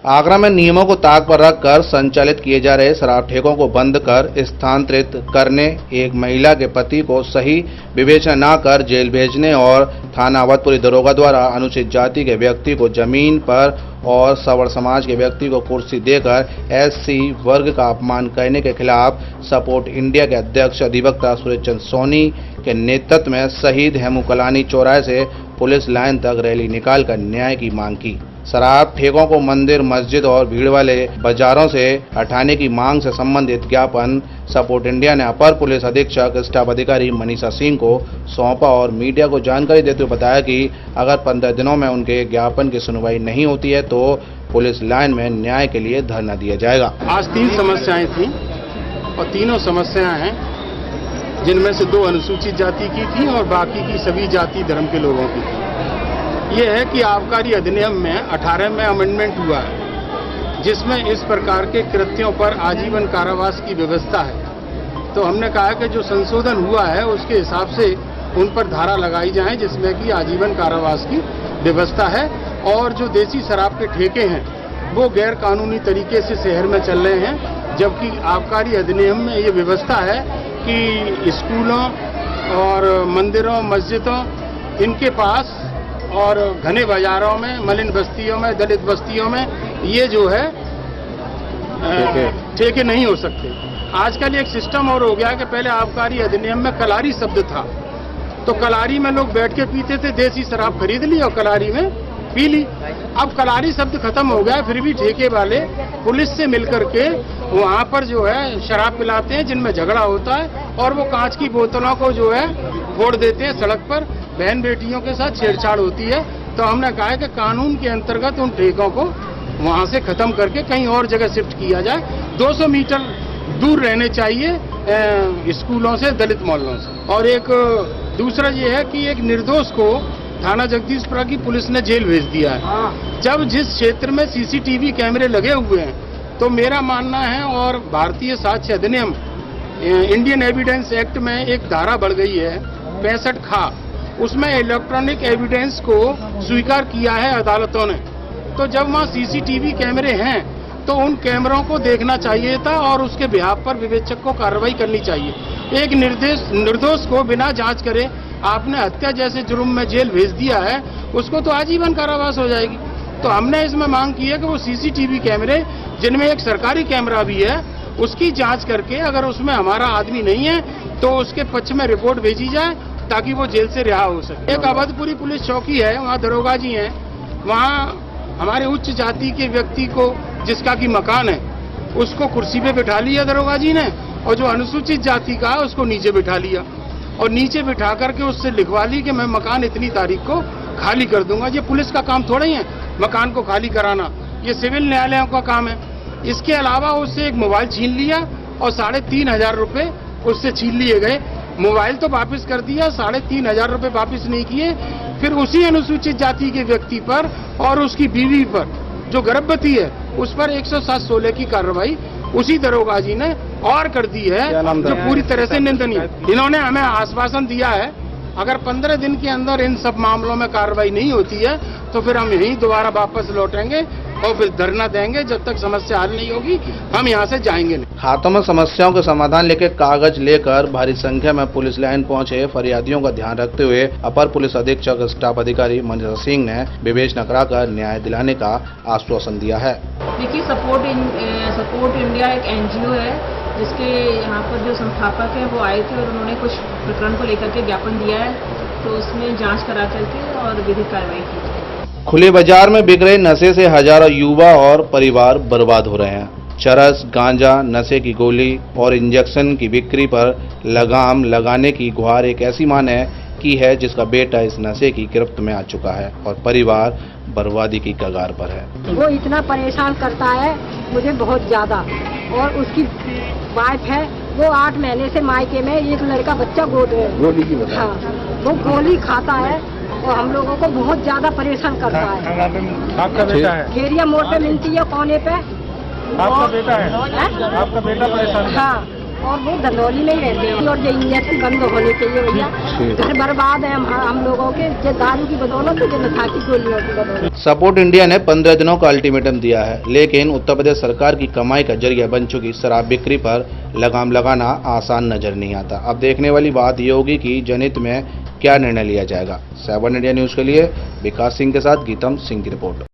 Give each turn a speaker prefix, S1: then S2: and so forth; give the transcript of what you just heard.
S1: आगरा में नियमों को ताक पर रखकर संचालित किए जा रहे शराब ठेकों को बंद कर स्थानांतरित करने, एक महिला के पति को सही विवेचना न कर जेल भेजने और थाना अवधपुरी दरोगा द्वारा अनुसूचित जाति के व्यक्ति को जमीन पर और सवर्ण समाज के व्यक्ति को कुर्सी देकर एससी वर्ग का अपमान करने के खिलाफ सपोर्ट इंडिया के अध्यक्ष अधिवक्ता सूरज चंद्र सोनी के नेतृत्व में शहीद हेमू कलानी चौराहे से पुलिस लाइन तक रैली निकालकर न्याय की मांग की। शराब ठेकों को मंदिर, मस्जिद और भीड़ वाले बाजारों से हटाने की मांग से संबंधित ज्ञापन सपोर्ट इंडिया ने अपर पुलिस अधीक्षक स्टाफ अधिकारी मनीषा सिंह को सौंपा और मीडिया को जानकारी देते हुए बताया कि अगर 15 दिनों में उनके ज्ञापन की सुनवाई नहीं होती है तो पुलिस लाइन में न्याय के लिए धरना दिया जाएगा।
S2: आज 3 समस्याएं थी और तीनों समस्याएं हैं जिनमें से 2 अनुसूचित जाति की थी और बाकी की सभी जाति धर्म के लोगों की थी। ये है कि आबकारी अधिनियम में 18 में अमेंडमेंट हुआ है जिसमें इस प्रकार के कृत्यों पर आजीवन कारावास की व्यवस्था है। तो हमने कहा कि जो संशोधन हुआ है उसके हिसाब से उन पर धारा लगाई जाए जिसमें कि आजीवन कारावास की व्यवस्था है। और जो देसी शराब के ठेके हैं वो गैर कानूनी तरीके से शहर में चल रहे हैं, जबकि आबकारी अधिनियम में ये व्यवस्था है कि स्कूलों और मंदिरों, मस्जिदों इनके पास और घने बाजारों में, मलिन बस्तियों में, दलित बस्तियों में ये जो है ठेके नहीं हो सकते। आजकल एक सिस्टम और हो गया कि पहले आबकारी अधिनियम में कलारी शब्द था, तो कलारी में लोग बैठ के पीते थे, देसी शराब खरीद ली और कलारी में पी ली। अब कलारी शब्द खत्म हो गया, फिर भी ठेके वाले पुलिस से मिलकर के वहाँ पर जो है शराब पिलाते हैं जिनमें झगड़ा होता है और वो कांच की बोतलों को जो है फोड़ देते हैं सड़क पर, बहन बेटियों के साथ छेड़छाड़ होती है। तो हमने कहा है कि कानून के अंतर्गत उन ठेकों को वहाँ से खत्म करके कहीं और जगह शिफ्ट किया जाए। 200 मीटर दूर रहने चाहिए स्कूलों से, दलित मोहल्लों से। और एक दूसरा ये है कि एक निर्दोष को थाना जगदीशपुरा की पुलिस ने जेल भेज दिया है। जब जिस क्षेत्र में सीसीटीवी कैमरे लगे हुए हैं, तो मेरा मानना है और भारतीय साक्ष्य अधिनियम इंडियन एविडेंस एक्ट में एक धारा बढ़ गई है 65 खा, उसमें इलेक्ट्रॉनिक एविडेंस को स्वीकार किया है अदालतों ने। तो जब वहाँ सीसीटीवी कैमरे हैं तो उन कैमरों को देखना चाहिए था और उसके बिहाफ पर विवेचक को कार्रवाई करनी चाहिए। एक निर्दोष को बिना जांच करे आपने हत्या जैसे जुर्म में जेल भेज दिया है, उसको तो आजीवन कारावास हो जाएगी। तो हमने इसमें मांग की है कि वो सीसीटीवी कैमरे जिनमें एक सरकारी कैमरा भी है उसकी जांच करके अगर उसमें हमारा आदमी नहीं है तो उसके पक्ष में रिपोर्ट भेजी जाए ताकि वो जेल से रिहा हो सके। एक अवधपुरी पुलिस चौकी है, वहाँ दरोगा जी हैं, वहाँ हमारे उच्च जाति के व्यक्ति को जिसका की मकान है उसको कुर्सी पे बिठा लिया दरोगा जी ने, और जो अनुसूचित जाति का है उसको नीचे बिठा लिया और नीचे बिठा करके उससे लिखवा ली कि मैं मकान इतनी तारीख को खाली कर दूंगा। ये पुलिस का काम थोड़ा ही है मकान को खाली कराना, ये सिविल न्यायालयों का काम है। इसके अलावा उससे एक मोबाइल छीन लिया और 3,500 रुपये उससे छीन लिए गए। मोबाइल तो वापस कर दिया, 3,500 रुपये वापस नहीं किए। फिर उसी अनुसूचित जाति के व्यक्ति पर और उसकी बीवी पर जो गर्भवती है उस पर 107(16) की कार्रवाई उसी दरोगा जी ने और कर दी है, जो पूरी तरह से निंदनीय। इन्होंने हमें आश्वासन दिया है अगर 15 दिन के अंदर इन सब मामलों में कार्रवाई नहीं होती है तो फिर हम यहीं दोबारा वापस लौटेंगे और फिर धरना देंगे। जब तक समस्या हल नहीं होगी हम यहाँ से जाएंगे नहीं।
S1: हाथों में समस्याओं के समाधान लेकर कागज लेकर भारी संख्या में पुलिस लाइन पहुंचे फरियादियों का ध्यान रखते हुए अपर पुलिस अधीक्षक स्टाफ अधिकारी मनीषा सिंह ने विवेचना कराकर न्याय दिलाने का आश्वासन दिया है।
S3: देखिए, सपोर्ट इंडिया एक NGO है जिसके यहाँ पर जो संस्थापक है वो आए थे और उन्होंने कुछ प्रकरण को लेकर के ज्ञापन दिया है, तो उसमें जांच करा करके और विधिक कार्रवाई की।
S1: खुले बाजार में बिक रहे नशे से हजारों युवा और परिवार बर्बाद हो रहे हैं। चरस, गांजा, नशे की गोली और इंजेक्शन की बिक्री पर लगाम लगाने की गुहार एक ऐसी मां ने की है जिसका बेटा इस नशे की गिरफ्त में आ चुका है और परिवार बर्बादी की कगार पर है।
S4: वो इतना परेशान करता है मुझे बहुत ज्यादा, और उसकी वाइफ है वो 8 महीने से मायके में एक लड़का बच्चा गोद में। गोली की बता। हाँ, वो गोली खाता है और हम लोगों को बहुत ज्यादा परेशान करता है।
S2: आपका बेटा है?
S4: खेरिया मोड़ पे मिलती है कोने पे।
S2: आपका बेटा है? आपका बेटा परेशान?
S4: हाँ, और वो धंधौली में ही रहते हैं और ये इंजेक्शन बंद होने चाहिए भैया। घर बर्बाद है हम लोगों के, ये दारू की बदौलत है, ये नशा की गोलियों की बदौलत।
S1: सपोर्ट इंडिया ने 15 दिनों का अल्टीमेटम दिया है, लेकिन उत्तर प्रदेश सरकार की कमाई का जरिया बन चुकी शराब बिक्री पर लगाम लगाना आसान नजर नहीं आता। अब देखने वाली बात ये होगी कि जनहित में क्या निर्णय लिया जाएगा। 7 इंडिया न्यूज के लिए विकास सिंह के साथ गीतम सिंह की रिपोर्ट।